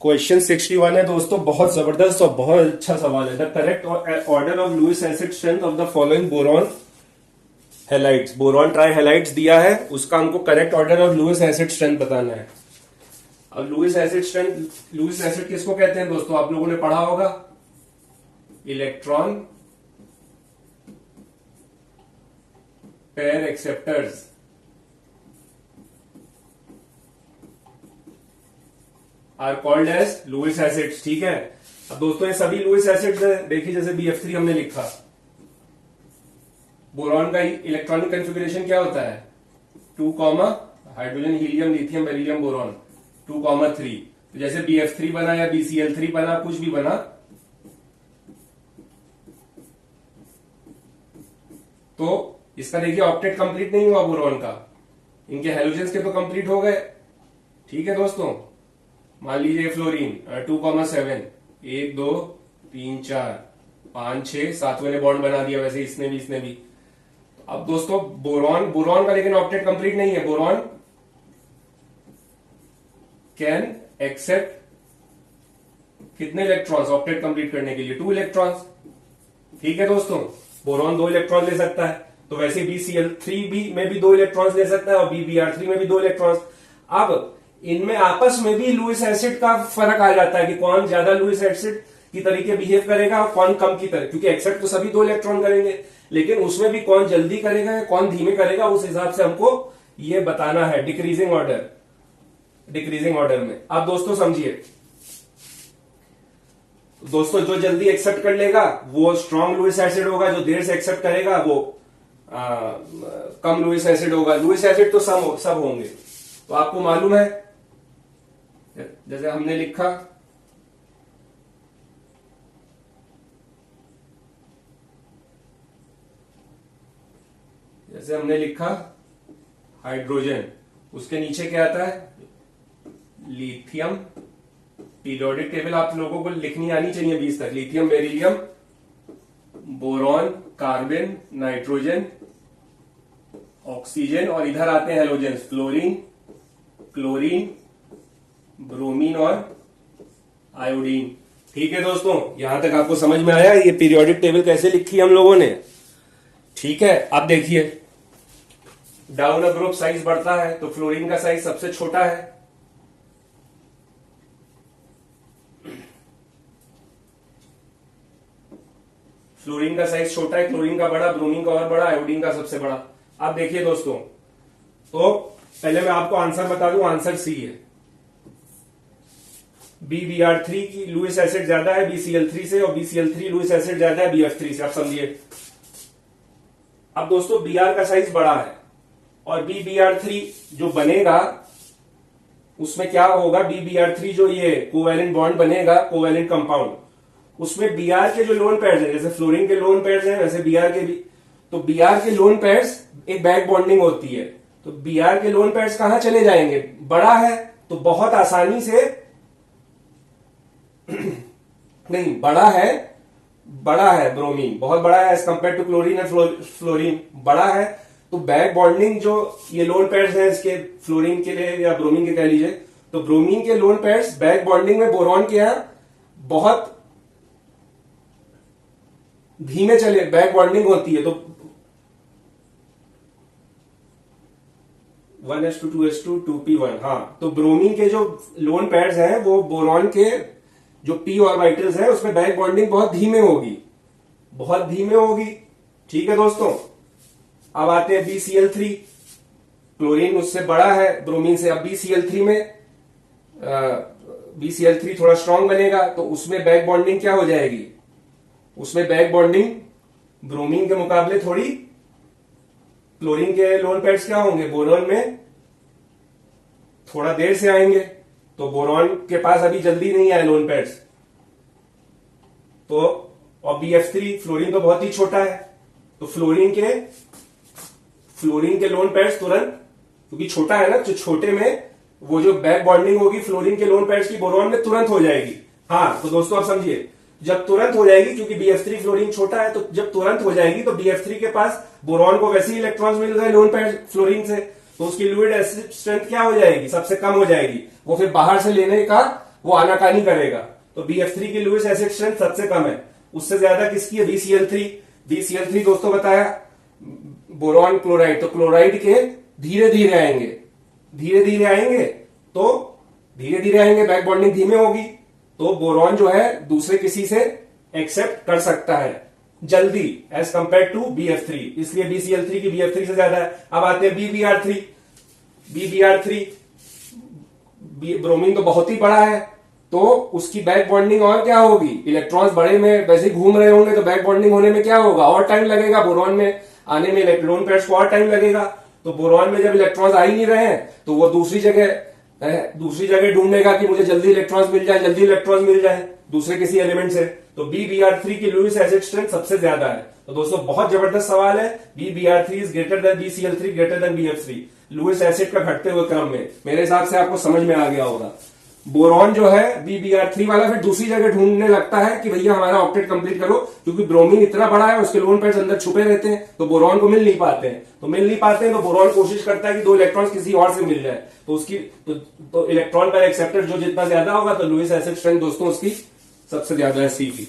Question 61 है दोस्तों, बहुत जबरदस्त और बहुत अच्छा सवाल है। The correct order of Lewis acid strength of the following boron halides. Boron tri halides दिया है, उसका हमको correct order of Lewis acid strength बताना है। अब Lewis acid strength, Lewis acid किसको कहते हैं दोस्तों? आप लोगों ने पढ़ा होगा, electron pair acceptors. Are called as Lewis acids. ठीक है, अब दोस्तों ये सभी लुईस एसिड्स है। देखिए जैसे BF3 हमने लिखा, बोरॉन का इलेक्ट्रॉनिक कॉन्फ़िगरेशन क्या होता है? 2, hydrogen helium lithium beryllium boron 2,3। तो जैसे BF3 बना या BCl3 बना, कुछ भी बना, तो इसका देखिए ऑक्टेट कंप्लीट नहीं हुआ बोरॉन का, इनके हेलोजेंस के तो कंप्लीट हो गए। ठीक है दोस्तों, मान लीजिए फ्लोरीन 2,7, 1 2 3 4 5 6 7वें ने बॉन्ड बना दिया, वैसे इसने भी। अब दोस्तों बोरॉन का लेकिन ऑक्टेट कंप्लीट नहीं है। बोरॉन कैन एक्सेप्ट कितने इलेक्ट्रॉन्स ऑक्टेट कंप्लीट करने के लिए? 2 इलेक्ट्रॉन्स। ठीक है दोस्तों, बोरॉन 2 इलेक्ट्रॉन ले सकता है, तो वैसे BCl3 में भी 2 इलेक्ट्रॉन्स ले सकता है और BBr3 में भी 2 इलेक्ट्रॉन्स। अब इनमें आपस में भी लुईस एसिड का फर्क आ जाता है कि कौन ज्यादा लुईस एसिड की तरीके बिहेव करेगा और कौन कम की तरह, क्योंकि एक्सेप्ट तो सभी 2 इलेक्ट्रॉन करेंगे, लेकिन उसमें भी कौन जल्दी करेगा या कौन धीमे करेगा, उस हिसाब से हमको ये बताना है डिक्रीजिंग ऑर्डर में। अब दोस्तों समझिए, दोस्तों जो जल्दी एक्सेप्ट कर लेगा वो स्ट्रॉन्ग लुईस एसिड होगा, जो देर से एक्सेप्ट करेगा वो कम लुईस एसिड होगा। लुईस एसिड तो सब होंगे। तो आपको मालूम है, जैसे हमने लिखा हाइड्रोजन, उसके नीचे क्या आता है? लिथियम। पीरियोडिक टेबल आप लोगों को लिखनी आनी चाहिए 20 तक। Lithium beryllium boron carbon nitrogen oxygen, और इधर आते हैं हेलोजेंस, फ्लोरीन क्लोरीन ब्रोमीन और आयोडीन। ठीक है दोस्तों, यहां तक आपको समझ में आया ये पीरियोडिक टेबल कैसे लिखी हम लोगों ने? ठीक है, अब देखिए डाउन अ ग्रुप साइज बढ़ता है, तो फ्लोरीन का साइज सबसे छोटा है। फ्लोरीन का साइज छोटा है, क्लोरीन का बड़ा, ब्रोमीन का और बड़ा, आयोडीन का सबसे बड़ा। अब देखिए दोस्तों, तो पहले मैं आपको आंसर बता दूं, आंसर सी है। BBr3 की लुईस एसिड ज्यादा है BCl3 से, और BCl3 लुईस एसिड ज्यादा है BF3 से। आप समझिए, अब दोस्तों Br का साइज बड़ा है और BBr3 जो बनेगा उसमें क्या होगा? BBr3 जो ये कोवैलेंट बॉन्ड बनेगा, कोवैलेंट कंपाउंड, उसमें Br के जो लोन पेयर्स हैं, जैसे फ्लोरीन के लोन पेयर्स हैं वैसे Br के भी, तो Br के लोन पेयर्स एक बैक बॉन्डिंग होती है, तो Br के लोन पेयर्स कहां चले जाएंगे? बड़ा है तो बहुत आसानी से नहीं, बड़ा है ब्रोमीन, बहुत बड़ा है as compare to chlorine and fluorine, बड़ा है, तो बैक बॉन्डिंग जो ये लोन पेयर्स हैं इसके, फ्लोरीन के लिए या ब्रोमीन के कह लीजिए, तो ब्रोमीन के लोन पेयर्स बैक बॉन्डिंग में बोरॉन के यहां बहुत धीमे चले, बैक बॉन्डिंग होती है, तो 1s2 2s2 2p1। हाँ, तो ब्रोमीन के जो लोन पेयर्स हैं वो बोरॉन के जो p ऑर्बिटल्स हैं उसमें बैक बॉन्डिंग बहुत धीमे होगी। ठीक है दोस्तों, अब आते हैं BCl3। क्लोरीन उससे बड़ा है ब्रोमीन से। अब BCl3 में BCl3 थोड़ा स्ट्रांग बनेगा, तो उसमें बैक बॉन्डिंग क्या हो जाएगी? उसमें बैक बॉन्डिंग ब्रोमीन के मुकाबले थोड़ी, क्लोरीन के लोन पेयर्स क्या होंगे? बोरॉन में थोड़ा देर से आएंगे, तो बोरॉन के पास अभी जल्दी नहीं आए लोन पेयर्स, तो और BF3 फ्लोरीन तो बहुत ही छोटा है, तो फ्लोरीन के लोन पेयर्स तुरंत, क्योंकि छोटा है ना, तो छोटे में वो जो बैक बॉन्डिंग होगी फ्लोरीन के लोन पेयर्स की बोरॉन में तुरंत हो जाएगी। हाँ, तो दोस्तों आप समझिए, जब तुरंत हो जाएगी, क्योंकि BF3 फ्लोरीन छोटा है, तो जब तुरंत हो जाएगी तो BF3 के पास बोरॉन को वैसे ही इलेक्ट्रॉन्स मिल गए लोन पेयर फ्लोरीन से, तो उसकी फ्लूइड एसिड स्ट्रेंथ क्या हो जाएगी? सबसे कम हो जाएगी। वो फिर बाहर से लेने का वो आनाकानी करेगा। तो BF3 की लुईस एसिड स्ट्रेंथ सबसे कम है, उससे ज्यादा किसकी है? BCl3। BCl3 दोस्तों बताया बोरॉन क्लोराइड, तो क्लोराइड के धीरे धीरे आएंगे, धीरे धीरे आएंगे, तो धीरे धीरे आएंगे, बैक बॉन्डिंग धीमे होगी, तो बोरॉन जो है दूसरे किसी से एक्सेप्ट कर सकता है जल्दी एज कंपेयर टू BF3, इसलिए BCl3 की BF3 से ज्यादा है। अब आते हैं BBr3। BBr3 ब्रोमीन तो बहुत ही बड़ा है, तो उसकी बैक बॉन्डिंग और क्या होगी? इलेक्ट्रॉन्स बड़े में वैसे ही घूम रहे होंगे, तो बैक बॉन्डिंग होने में क्या होगा? और टाइम लगेगा, बोरॉन में आने में इलेक्ट्रॉन पेयर्स को और टाइम लगेगा। तो बोरॉन में जब इलेक्ट्रॉन्स आ ही नहीं रहे हैं, तो वो दूसरी जगह ढूंढेगा कि मुझे जल्दी इलेक्ट्रॉन्स मिल जाए, जल्दी इलेक्ट्रॉन्स मिल जाए दूसरे किसी एलिमेंट से। तो BBr3 की लुईस एसिड स्ट्रेंथ सबसे ज्यादा है। तो दोस्तों बहुत जबरदस्त सवाल है। BBr3 is greater than BCl3 greater than BF3 Lewis acid का घटते हुए क्रम में। मेरे हिसाब से आपको समझ में आ गया होगा। बोरॉन जो है BBr3 वाला फिर दूसरी जगह ढूंढने लगता है कि भैया हमारा ऑक्टेट कंप्लीट करो, क्योंकि ब्रोमीन इतना बड़ा है, उसके लोन पेयर्स अंदर छुपे रहते हैं, तो बोरॉन को मिल नहीं पाते हैं। तो बोरॉन कोशिश करता है कि 2 इलेक्ट्रॉन्स किसी और से मिल जाए, तो उसकी तो इलेक्ट्रॉन पेयर एक्सेप्टर जो जितना ज्यादा होगा, तो लुईस एसिड स्ट्रेंथ दोस्तों उसकी सबसे ज्यादा है C की।